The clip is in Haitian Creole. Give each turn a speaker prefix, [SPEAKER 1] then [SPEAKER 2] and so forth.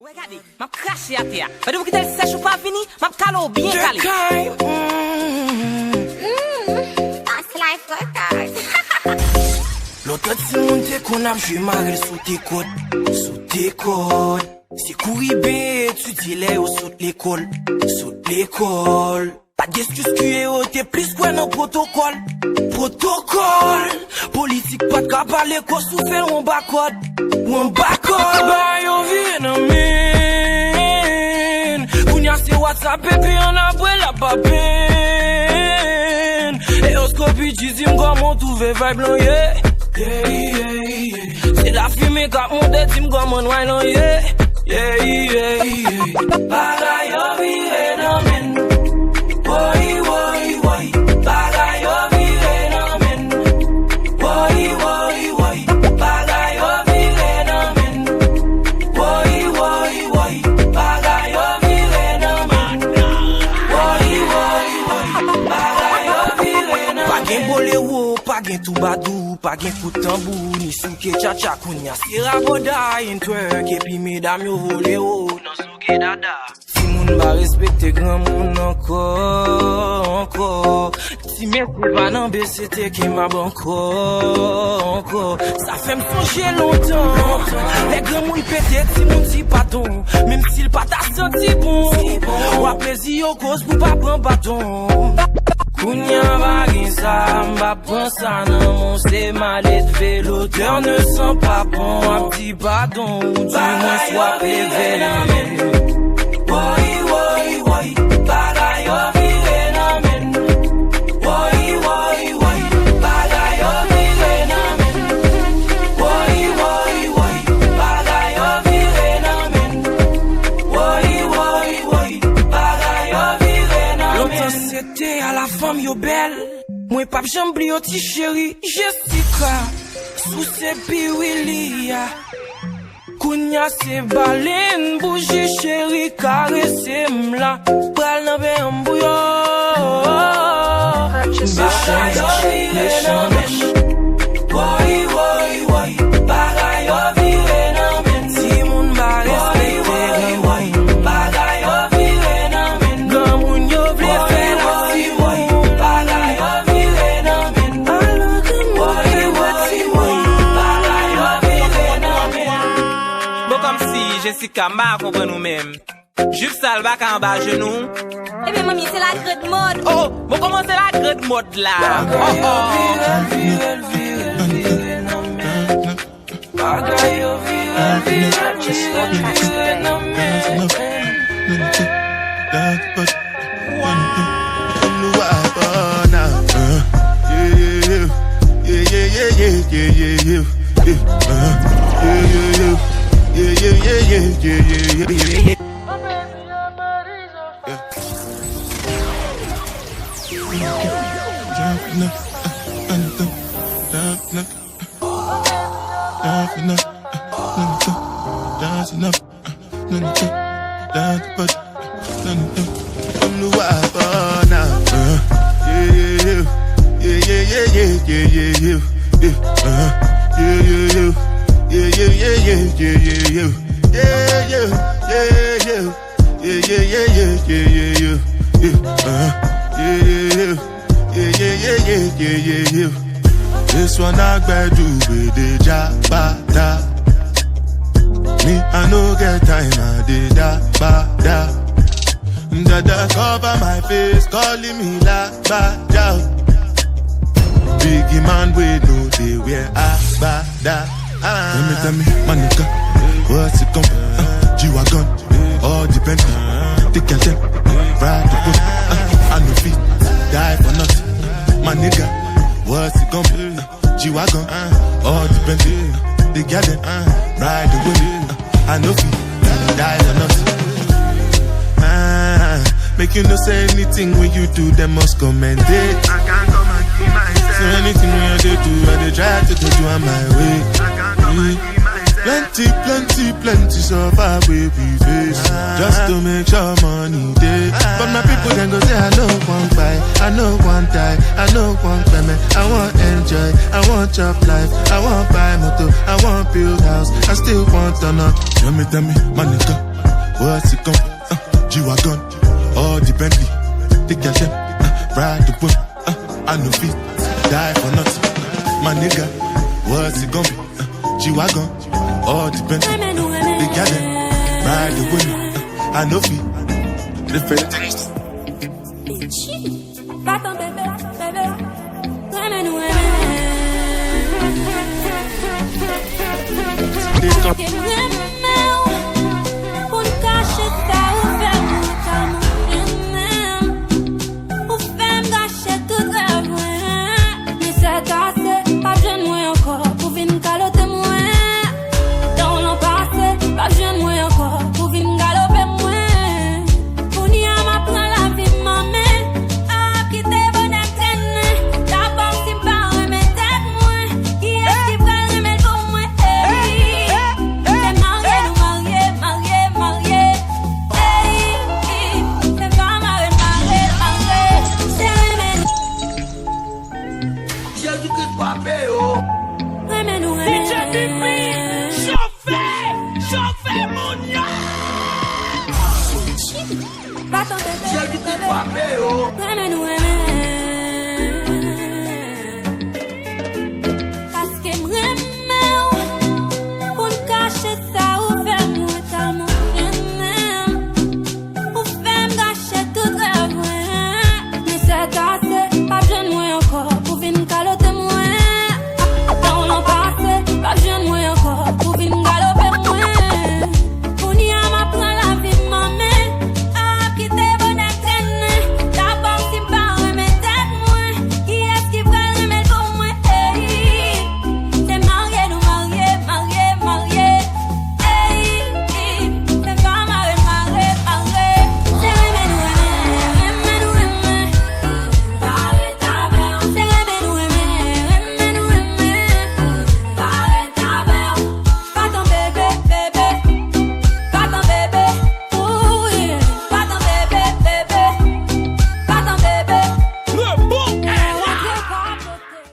[SPEAKER 1] Regardez, m'a craché à terre. Mais vous quittez le sèche ou pas fini, m'a calé bien calé.
[SPEAKER 2] That's life workers.
[SPEAKER 3] L'autre si monte qu'on a joué marre sous tes côtes, sous tes côtes. Si courir bien, tu dis les ou sous l'école, sous l'école. Pas d'excuse que t'es plus quoi dans protocole. Protocole, politique pas de cas parler qu'on souffre on bacode. On bacode. Bah yo viens mine. Kounya c'est WhatsApp et puis on a brûlé la papine. Et au scope dis comment tout veut vibe long yeah. Yeah, yeah, yeah. C'est la fumée qu'a monté, dis comment wine long yeah. Yeah, yeah, yeah. Bagay yo vive dans mine. Woy, woy, woy. Bagay yo vive dans mine. Woy, woy, woy. Bagay yo vive dans mine. Woy, woy, woy. Bagay yo vive dans mine. Woy, woy, woy. Bagay yo vive dans mine. Pas gen bolewo, pas gen toubadou, pas gen coup de tambour, ni souke cha-cha kounya. Si raboda, yin twerk, et puis mesdames yo vole ho, non souke dada. Si moun ba respecte grand moun encore. Si merci pas nan BCT qui m'a encore. Ça fait m'songer longtemps. Les grands moun pété, si moun si paton. Même s'il pas ta senti bon. Ou a plaisir au cause pour pas prendre bâton. Kounya bagin ça, m'a prend ça nan mon c'est malet l'auteur ne sent pas bon. Un petit bâton, ou du moins soit pévé. Woy, woy, woy, bagay yo vive nan men. Woy, woy, woy, bagay yo vive nan men. Woy, woy, woy, bagay yo vive nan men. Woy, woy, woy, bagay yo vive nan men. Longtemps c'était à la femme yo belle. Moi pas j'oublie au petit chéri Jessica. Sous ses piwilia. Kounya se balen bougie chéri caresse m'la pral nan be mbouyo. Bagay yo vive nan men. Woy, woy, woy. Bagay yo vive nan men. Si moun ba respecte woy. Bagay yo vive nan men. Gan moun yo vle fè la si woy. Bagay yo vive nan men. Woy, woy, woy. Bagay yo vive nan men.
[SPEAKER 1] Bon comme si Jessica m'a compris nous-mêmes. Juste ça le bac en bas genou.
[SPEAKER 2] Eh bien, mamie, c'est la grande mode.
[SPEAKER 1] Oh, bon comment c'est la grande mode là. Oh, oh.
[SPEAKER 3] Bagay yo vive nan men.
[SPEAKER 4] This one I do with the jabata. Me I no get time I did da. Dada cover my face, calling me la bada. Biggie man we know they wear abada. Tell me, my nigga, what's it come? G-Wagon, all depend. Take your time, ride the boat. I no fit, die for nothing. My nigga, what's it come? G-Wagon, all depend. They get it, ride the boat. I no fit, die for nothing. Make you no say anything when you do, they must commend it. I can't come and keep myself. So anything when you do, I try to do on my way. I can't come and keep myself. Plenty so far we face. Just to make sure money day. But my people can go say I know one buy, I know one die, I know one payment. I want enjoy, I want job life, I want buy motor, I want build house, I still want to know. Tell me, my nigga. what's it gon' G-Wagon, all the Bentley, the cash, ride the whip, I know feet, die for nothing. My nigga, what's it gon' be? G-Wagon, all the Bentley, the cash, ride the whip, I know feet, the fake things.
[SPEAKER 2] Baton, baby, baby.
[SPEAKER 3] J'ai dit pas paix, oh.